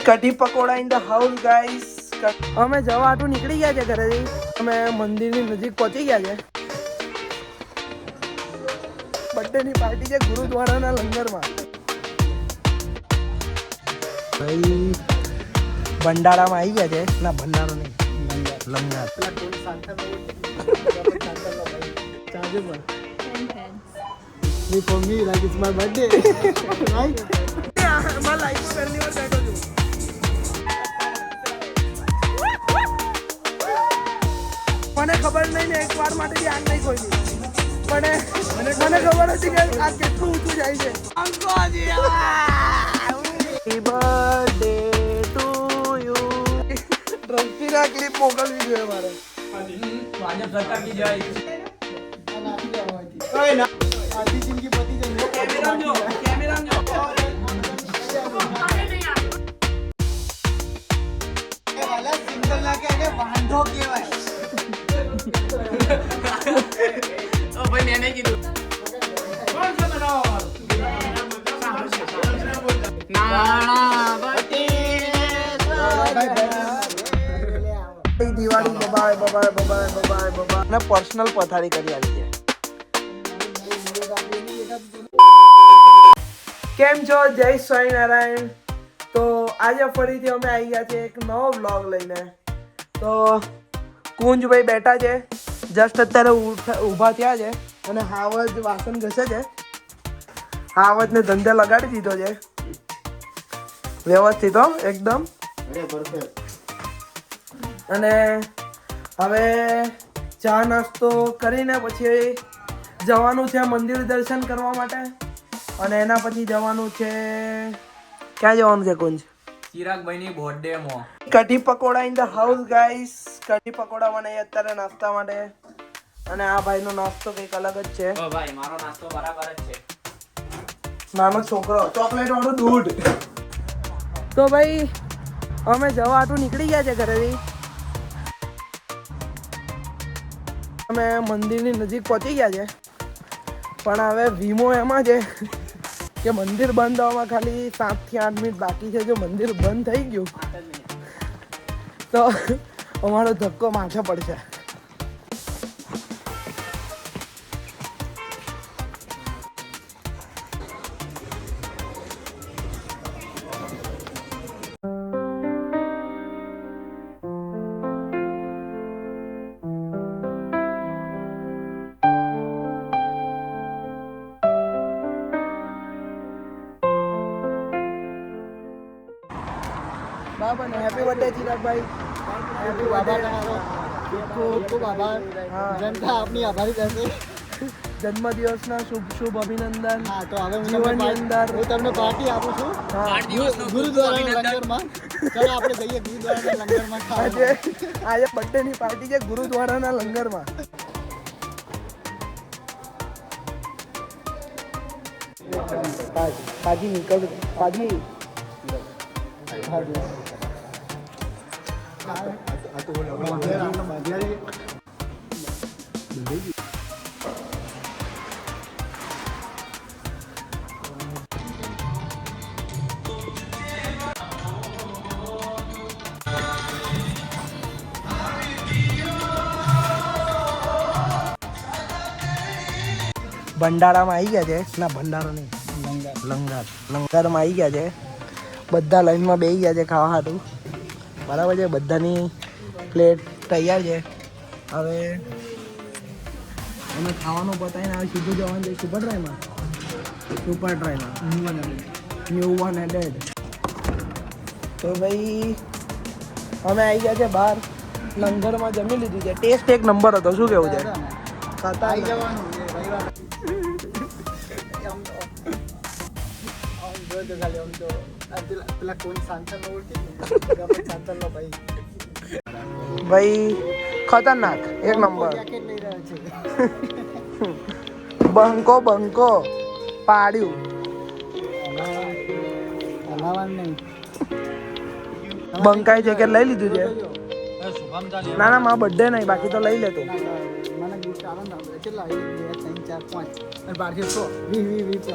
Kadhi pakoda in the house guys. અમે જવા આટું નીકળી ગયા છે ઘરેથી. અમે મંદિરની નજીક પહોંચી ગયા છે. બર્થડે ની પાર્ટી છે ગુરુદ્વારાના લંગરમાં. ભાઈ ભંડારામાં આવી ગયા છે. ના ભંડારો નહીં, લંગર. For me, like it's my birthday, right? મારા લાઈફમાં પહેલી વાર બેઠો છું. મને ખબર નહીં ને એક વાર માટે આગ નહીં ખોલી. મને ખબર હતી કે આ કેટલું ઊંચું જાય છે. Happy birthday to you. રફીના ક્લિપ મોકલવી જોઈએ મારે. ભાજપ સરકાર કી જય. आधी जिंदगी पति जाए कैमरा में वाला सिंगल ना के आगे वांढो केवाय ओ भाई मैंने कीधું કોણ છે બનાવવા Diwali bye-bye bye-bye bye-bye bye-bye bye-bye ને પર્સનલ પથારી કરી આવી છે. કેમ છો? જય સ્વામિનારાયણ. તો આજે ફરીથી અમે આવી ગયા છે એક નવો વ્લોગ લઈને. તો કુંજભાઈ બેઠા છે, જસ્ટ અત્યારે ઊભા થયા છે અને હાવજ વાસણ ઘસે છે. હાવજને ધંધે લગાડી દીધો છે વ્યવસ્થિત હો એકદમ. અને હવે ચા નાસ્તો કરીને પછી જવાનું છે મંદિર દર્શન કરવા માટે. અને એના પછી જવાનું છે, ક્યાં જવાનું છે કુંજ? ચિરાગભાઈ ની બર્થડે માં. Kadhi pakoda in the house guys. Kadhi pakoda બનાવી અત્યારે નાસ્તા માટે. અને આ ભાઈનો નાસ્તો કંઈક અલગ જ છે. ઓ ભાઈ મારો નાસ્તો બરાબર જ છે. નાનો છોકરો ચોકલેટ વાળું દૂધ. તો ભાઈ અમે જવા આટું નીકળી ગયા છે ઘરેથી. અમે મંદિરની નજીક પહોંચી ગયા છે. પણ હવે વીમો એમાં છે કે મંદિર બંધ થવામાં ખાલી 7 થી 8 મિનિટ બાકી છે. જો મંદિર બંધ થઈ ગયું તો અમારો ધક્કો માથે પડશે. બાબા ને happy birthday Chiragbhai. Happy birthday. खूब खूब आभार. जनता अपनी आभारी रहશે. જન્મદિવસના શુભ અભિનંદન. હા તો હવે જીવનની અંદર હું તમને પાર્ટી આપું છું ગુરુદ્વારાના લંગરમાં. ચાલો આપણે જઈએ ગુરુદ્વારાના લંગરમાં ખાવા. આજે બર્થડે ની પાર્ટી છે ગુરુદ્વારાના લંગરમાં. પાજી નીકળ પાજી. ભંડારામાં આવી ગયા છે. ના ભંડારો નહીં, લંગરમાં આવી ગયા છે. બધા લાઈનમાં બેસી ગયા છે ખાવા હાટું. બરાબર છે. બધાની પ્લેટ તૈયાર છે. હવે અમે ખાવાનું પતાવીને હવે સીધું જવાનું છે સુપર ડ્રાઈવમાં. New one added. તો ભાઈ અમે આવી ગયા છે બહાર. લંગરમાં જમી લીધું છે. ટેસ્ટ એક નંબર હતો. શું કેવું છે? ખાતા આવી જવાનું છે રવિવાર. પેલા કોણ સાંતન સાંતન ભાઈ ભાઈ ખતરનાક એક નંબર. બંકો પાડ્યું. બંકાઈ છે કે લઈ લીધું છે? ના ના મારા બર્થડે નહીં, બાકી તો લઈ લેતો. મને ગિફ્ટ આવે ને કેટલા 1 2 3 4 5 અને બારથી 100 20 20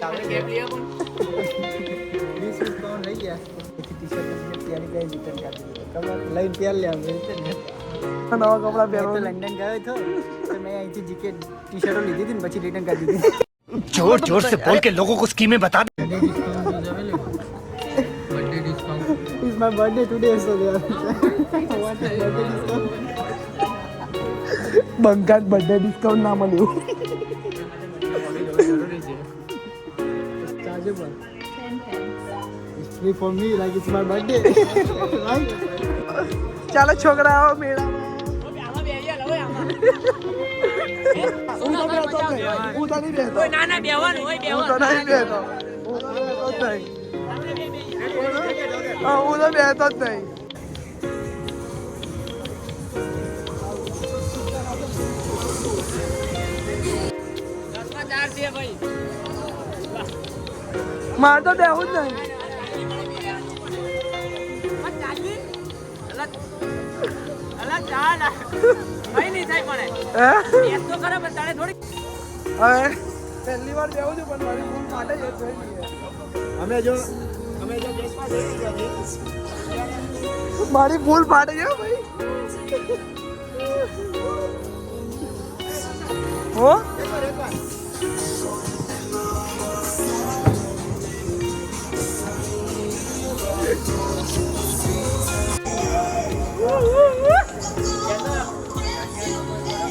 આપણે કેપ લઈએ પણ 20 20 પાઉન્ડ લઈ ગયા પછી ટી-શર્ટ પહેરી ગઈ રિટર્ન કરી દીધું ખબર લઈને પહેર લે રિટર્ન નવા કપડા તો પહેરવા લંડન ગયો હતો તો મેં અહીંથી જીકે ટી-શર્ટો લીધી હતી ને પછી રિટર્ન કરી દીધી जोर जोर से बोल के लोगों को स्कीमें बता दे It's my birthday today, so they are. What is birthday discount? બંકાત બર્થડે ડિસ્કાઉન્ટ ના મળ્યું Chargeable. It's free for me, like it's my birthday. Right? ચાલો છોકરાઓ મેળામાં હું તો નહીં બેસતો ના ના બેવાનું હોય હું તો નહીં બેસતો હું તો બેસતો જ નહીં મારે તો બેહવું જ નહીં હવે પહેલી વાર બેહું છું પણ મારી ભૂલ માટે જ થઈ ગઈ મારી ભૂલ ફાટે છે ભાઈ હો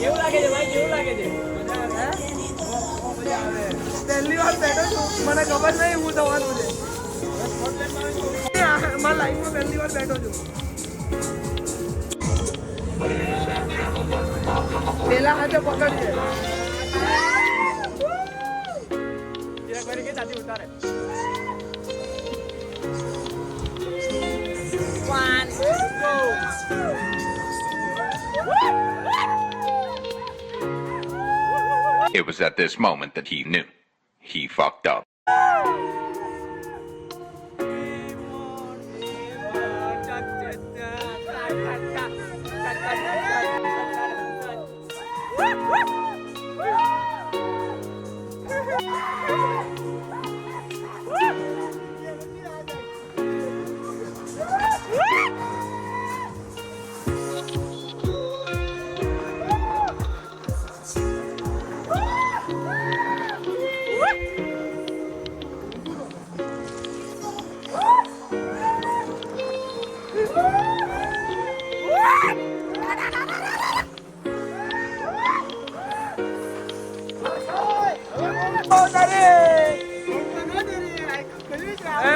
કેવું લાગે છે ભાઈ કેવું લાગે છે પહેલી વાર બેઠો છું મને ખબર નહીં હું થવાનું છે મારા લાઈફમાં પહેલી વાર બેઠો છું પેલા હાથે પકડ છે ઉતારે It was at this moment that he knew. He fucked up.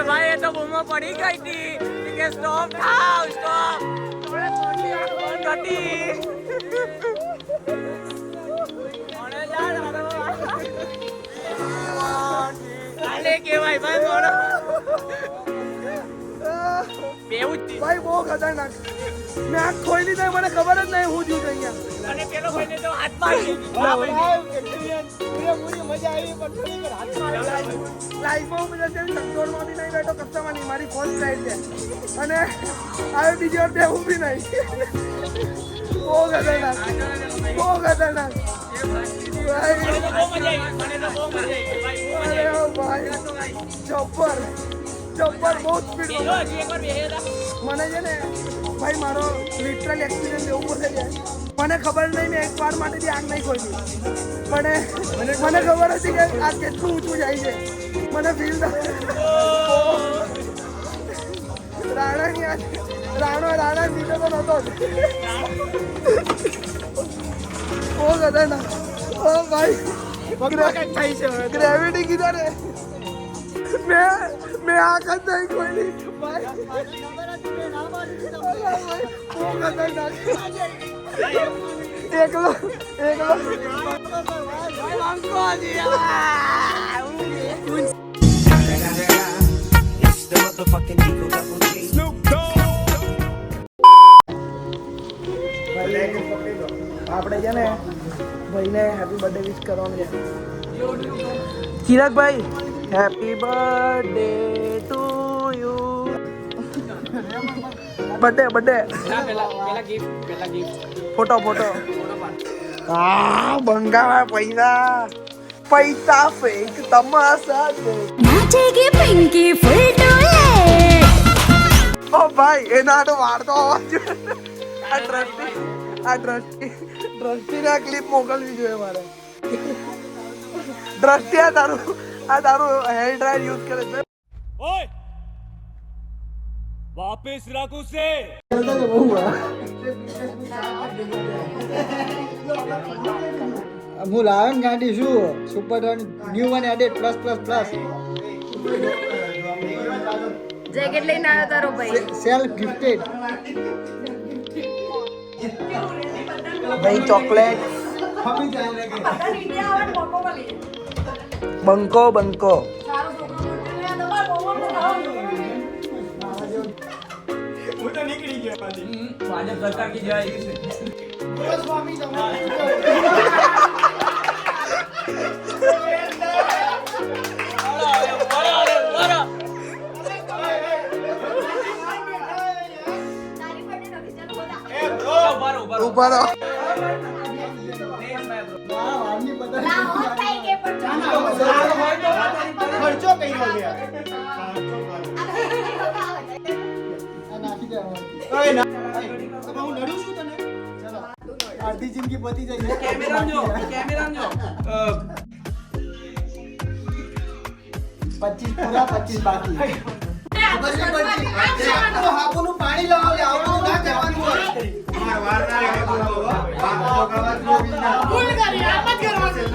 ભાઈ એ તો બૂમો પડી ગઈ હતી કે સ્ટોપ થાવ સ્ટોપ થોડે મોટી આંખ બંધ હતી મને જા આલે કેવાય ભાઈ મોડો બેવું જ ભાઈ બહુ ખતરનાક મેં આંખ ખોલી તો મને ખબર જ નહીં હું છું અહીંયા અને પેલો ભાઈને તો હાથ મારી લાઈફમાં બધા ચકડોળમાં બી નહીં બેઠો કચ્ચામાં નહીં મારી ફર્સ્ટ રાઈડ છે અને હવે બીજી વાર બેહું બી નહીં બહુ ખતરનાક ભાઈ ચપ્પર બહુ સ્પીડ મને છે ને ભાઈ મારો લિટરલ એક્સિડન્ટ એવું પડે છે મને ખબર નહીં મેં એક વાર માટે બી આગ નહીં ખોલી પણ મને ખબર હતી કે આ કેટલું ઊંચું જાય છે મને ફીલ રાણા સીધો તો નહોતો જ ઓ ખતરનાક ઓ ભાઈ ગ્રેવિટી કીધા ને મેં આંખ જ નહીં ખોલી ભાઈ બહુ ખતરનાક એકલો આપણે છે ને ભાઈને હેપી બર્થડે વિશ કરવાનું છે Chiragbhai happy birthday to you birthday પેલા ગિફ્ટ ફોટો બંગાવા પૈસા ફેક તમાશા नाचेगी पिंकी फुल टोले ભાઈ એના તો વાળતો હોવા જોઈએ. આ દ્રષ્ટિને ક્લિપ મોકલવી જોઈએ મારે. દ્રષ્ટિ આ તારું હેર ડ્રાયર યુઝ કરે છે. ઓય વાપસ રાખો સે હું લાવ્યો ગાડી શું super new one added plus plus plus jacket લઈને આવ્યો તારો ભાઈ. સેલ્ફ ગિફ્ટેડ ભાઈ ચોકલેટ બંકો ભાજપ સરકાર કી જય. ઉભા રહો. ખર્ચો કર્યો છે નાખી દેવાનો. હું લડું છું તને ચલો અડધી જિંદગી પતી જાય. કેમેરામાં જો 25 પૂરા 25 બાકી. હાપુનું પાણી લાવો લે આવું ના કહેવાનું હોય. ભૂલ કરી આ મત કરવાનું.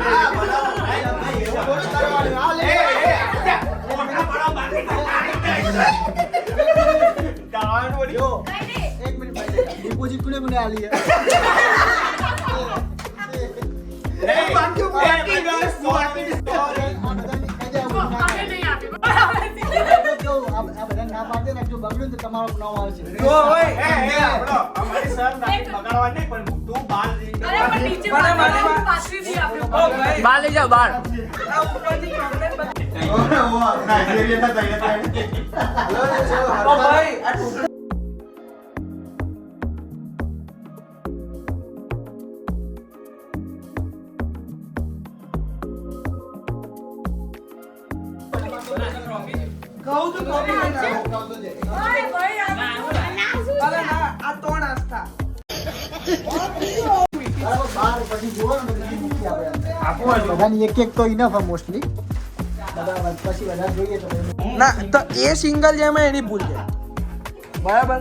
એક મિનિટ ડિપોઝિટ કોને મને આલી હે ના પાડે ને જો બગડ્યું તો તમારો નામ આવશે. બાર લઈ જાઓ બાર. બધાની એક એક તો ઇનફ હે મોસ્ટલી. બધા પછી વધારે જોઈએ તો ના તો એ સિંગલ જેમ એની ભૂલ છે બરાબર.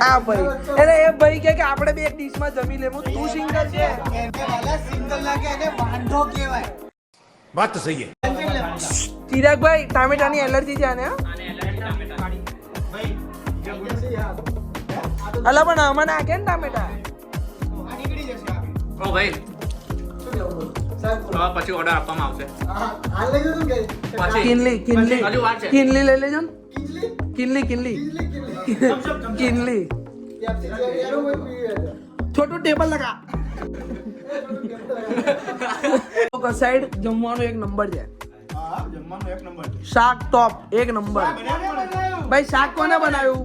આ ભાઈ એટલે એ ભાઈ કે આપણે બે એક ડીશમાં જમી લેવું તું સિંગલ છે. સિંગલ ના કે એને વાંઢો કહેવાય. बात तो सही है. ચિરાગભાઈ ટામેટાની એલર્જી છે આને. અલા પણ આમાં નાખે ને ટામેટા. ઓ ભાઈ પછી ઓર્ડર આપવામાં આવશે. હાલ લઈ જજો કે પછી કિનલી હજુ વાર છે. કિનલી લઈ લેજો ને. કિનલી છોટું ટેબલ લગા. સાઈડ જમવાનો એક નંબર છે. શાક ટોપ એક નંબર. ભાઈ શાક કોને બનાવ્યું?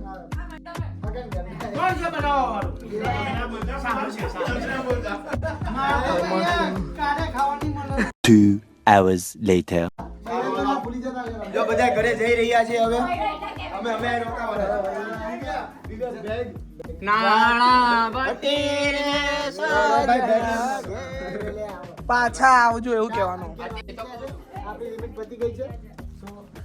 2 hours later. જો બધા ઘરે જઈ રહ્યા છે હવે અમે રોકાવાના. પાછા આવજો એવું કહેવાનું. આપણી લિમિટ પતી ગઈ છે.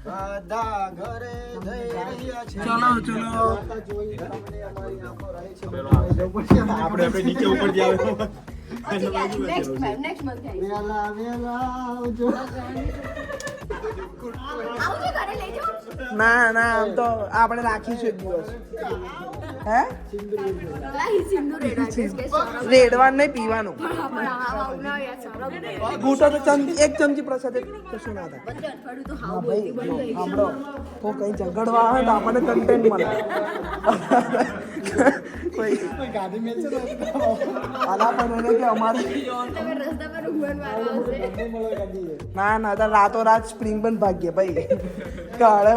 બધા ઘરે જઈ રહ્યા છે. ચલો જોઈ તમને અમારી આંખો રહે છે. આપણે નીચે ઉપર જ આવે. નેક્સ્ટ મંથ વેલા આવજો. આવજો ઘરે લઈ જાઓ. ના આમ તો આપણે રાખીશું એક દિવસ. હે સિંદૂર રેડા રેડવાનું નહીં પીવાનું. પણ આવા યાર સારા ઘૂંટો તો એક ચમચી પ્રસાદ કશું ના થાય. બધે અઠવાડિયું તો હાવ ભાઈ બોલતી બંધ થઈ ગઈ. સાંભળો તો કઈ ઝઘડવા આવે તો આપણને કન્ટેન્ટ મળે. કોઈ ગાડી મેલશે તો આલા પણ એને કે અમારે તમે રસ્તા પર ઊભા મારવા આવશે. ના તો રાતો રાત સ્પ્રિંગ પણ ભાગ્ય ભાઈ કાળે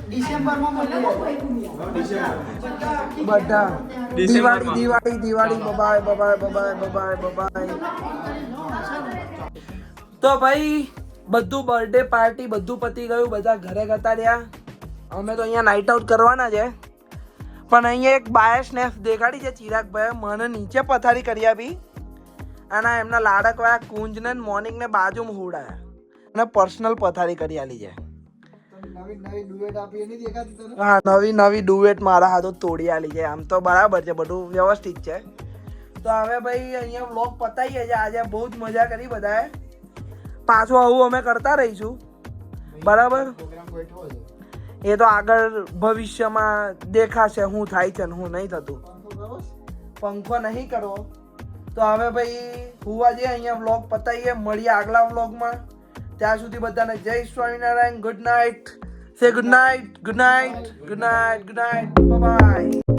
ડિસેમ્બરમાં મળીએ. બધા દિવાળી બબાય. તો ભાઈ બધું બર્થડે પાર્ટી બધું પતી ગયું, બધા ઘરે જતા રહ્યા. અમે તો અહીંયા નાઇટ આઉટ કરવાના છે, પણ અહીંયા એક બાયસનેસ દેખાડી છે ચિરાગભાઈ મને નીચે પથારી કરી આપી અને એમના લાડકવાળા કુંજને મોર્નિંગને બાજુમાં હુડાયા અને પર્સનલ પથારી કરી આલી છે. નવી ડુએટ આપી એની દેખાતી તને? હા, નવી ડુએટ મારા હાથો તોડી આલી છે. આમ તો બરાબર છે, બધું વ્યવસ્થિત છે. તો હવે ભાઈ અહીંયા વ્લોગ પતાવીએ છે. આજે બહુ જ મજા કરી બધાએ. પાછું આવું અમે કરતા રહીશું, બરાબર? પ્રોગ્રામ ગોઠવો છે. એ તો આગળ ભવિષ્યમાં દેખાશે શું થાય છે ને શું નહીં થતું. પંખો નહીં કરવો. તો હવે ભાઈ હુવા જઈએ, અહીંયા વ્લોગ પતાવીએ. મળીએ આગલા વ્લોગમાં. ત્યાં સુધી બધાને જય Swaminarayan. Good night. Say good night. Good night. Good night. Good night. By.